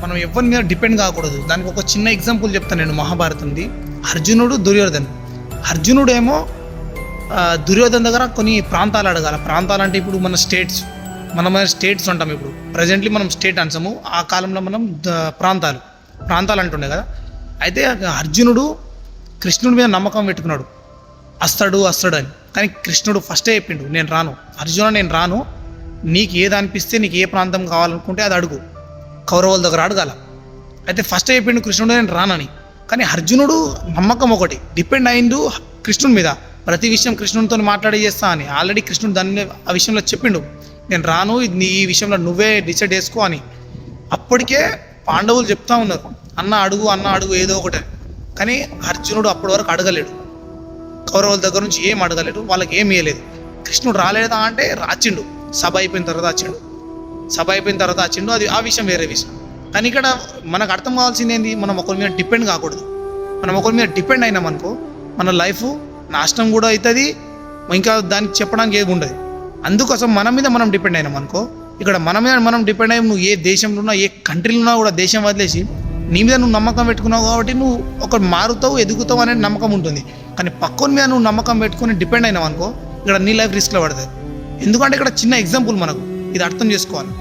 మనం ఎవరి మీద డిపెండ్ కాకూడదు. దానికి ఒక చిన్న ఎగ్జాంపుల్ చెప్తాను నేను, మహాభారతంది. అర్జునుడు, దుర్యోధన్. అర్జునుడు ఏమో దుర్యోధన్ దగ్గర కొన్ని ప్రాంతాలు అడగాల. ప్రాంతాలు అంటే ఇప్పుడు మన స్టేట్స్ ఉంటాం. ఇప్పుడు ప్రజెంట్లీ మనం స్టేట్ అంటాము, ఆ కాలంలో మనం ప్రాంతాలు అంటుండే కదా. అయితే అర్జునుడు కృష్ణుడి మీద నమ్మకం పెట్టుకున్నాడు, వస్తాడు అని. కానీ కృష్ణుడు ఫస్టే చెప్పిండు, నేను రాను అర్జున, నేను రాను. నీకు ఏది అనిపిస్తే, నీకు ఏ ప్రాంతం కావాలనుకుంటే అది అడుగు, కౌరవుల దగ్గర అడగాల. అయితే ఫస్టే చెప్పిండు కృష్ణుడు, నేను రానని. కానీ అర్జునుడు నమ్మకం ఒకటి, డిపెండ్ అయిండు కృష్ణుడి మీద. ప్రతి విషయం కృష్ణునితో మాట్లాడి చేస్తా అని ఆల్రెడీ కృష్ణుడు దాన్ని ఆ విషయంలో చెప్పిండు, నేను రాను, ఇది ఈ విషయంలో నువ్వే డిసైడ్ చేసుకో అని. అప్పటికే పాండవులు చెప్తా ఉన్నారు, అన్న అడుగు ఏదో ఒకటి. కానీ అర్జునుడు అప్పటి వరకు అడగలేడు, కౌరవుల దగ్గర నుంచి ఏం అడగలేడు, వాళ్ళకి ఏం ఇవ్వలేదు. కృష్ణుడు రాలేదా అంటే రాచిండు, సభ అయిపోయిన తర్వాత వచ్చిండు. అది ఆ విషయం వేరే విషయం. కానీ ఇక్కడ మనకు అర్థం కావాల్సింది ఏంది, మనం ఒకరి మీద డిపెండ్ కాకూడదు. మనం ఒకరి మీద డిపెండ్ అయినామనుకో మన లైఫ్ నాశనం కూడా అవుతుంది, ఇంకా దానికి చెప్పడానికి ఏది ఉండదు. అందుకోసం మన మీద మనం డిపెండ్ అయినాం అనుకో, ఇక్కడ మన మీద మనం డిపెండ్ అయ్యి నువ్వు ఏ దేశంలో ఉన్నా, ఏ కంట్రీలో ఉన్నా కూడా దేశం వదిలేసి నీ మీద నువ్వు నమ్మకం పెట్టుకున్నావు కాబట్టి నువ్వు ఒకటి మారుతావు, ఎదుగుతావు అనే నమ్మకం ఉంటుంది. కానీ పక్కన మీద నువ్వు నమ్మకం పెట్టుకుని డిపెండ్ అయినావు అనుకో, ఇక్కడ నీ లైఫ్ రిస్క్లో పడుతుంది. ఎందుకంటే ఇక్కడ చిన్న ఎగ్జాంపుల్ మనకు, ఇది అర్థం చేసుకోవాలి.